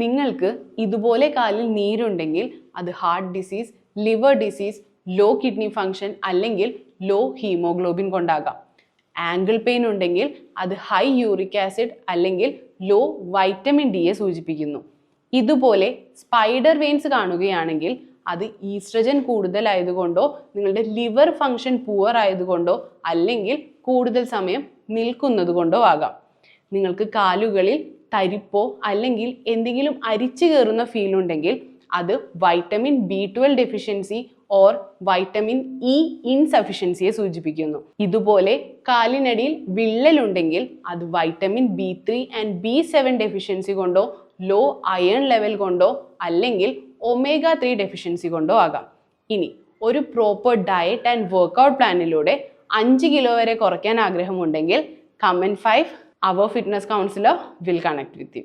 നിങ്ങൾക്ക് ഇതുപോലെ കാലിൽ നീരുണ്ടെങ്കിൽ അത് heart disease, liver disease, low kidney function അല്ലെങ്കിൽ ലോ ഹീമോഗ്ലോബിൻ കൊണ്ടാകാം. ആംഗിൾ പെയിൻ ഉണ്ടെങ്കിൽ അത് ഹൈ യൂറിക് ആസിഡ് അല്ലെങ്കിൽ ലോ വൈറ്റമിൻ ഡിയെ സൂചിപ്പിക്കുന്നു. ഇതുപോലെ സ്പൈഡർ വെയിൻസ് കാണുകയാണെങ്കിൽ അത് ഈസ്ട്രജൻ കൂടുതലായതുകൊണ്ടോ നിങ്ങളുടെ ലിവർ ഫംഗ്ഷൻ പുവർ ആയതുകൊണ്ടോ അല്ലെങ്കിൽ കൂടുതൽ സമയം നിൽക്കുന്നത് കൊണ്ടോ ആകാം. നിങ്ങൾക്ക് കാലുകളിൽ തരിപ്പോ അല്ലെങ്കിൽ എന്തെങ്കിലും അരിച്ചു കയറുന്ന ഫീൽ ഉണ്ടെങ്കിൽ അത് vitamin B12 deficiency or vitamin E ഇൻസഫിഷ്യൻസിയെ സൂചിപ്പിക്കുന്നു. ഇതുപോലെ കാലിനടിയിൽ വിള്ളലുണ്ടെങ്കിൽ അത് vitamin B3 and B7 deficiency കൊണ്ടോ ലോ അയൺ ലെവൽ കൊണ്ടോ അല്ലെങ്കിൽ omega-3 ഡെഫിഷ്യൻസി കൊണ്ടോ ആകാം. ഇനി ഒരു പ്രോപ്പർ ഡയറ്റ് ആൻഡ് വർക്കൗട്ട് പ്ലാനിലൂടെ 5 കിലോ വരെ കുറയ്ക്കാൻ ആഗ്രഹമുണ്ടെങ്കിൽ comment 5 our fitness counselor will connect with you.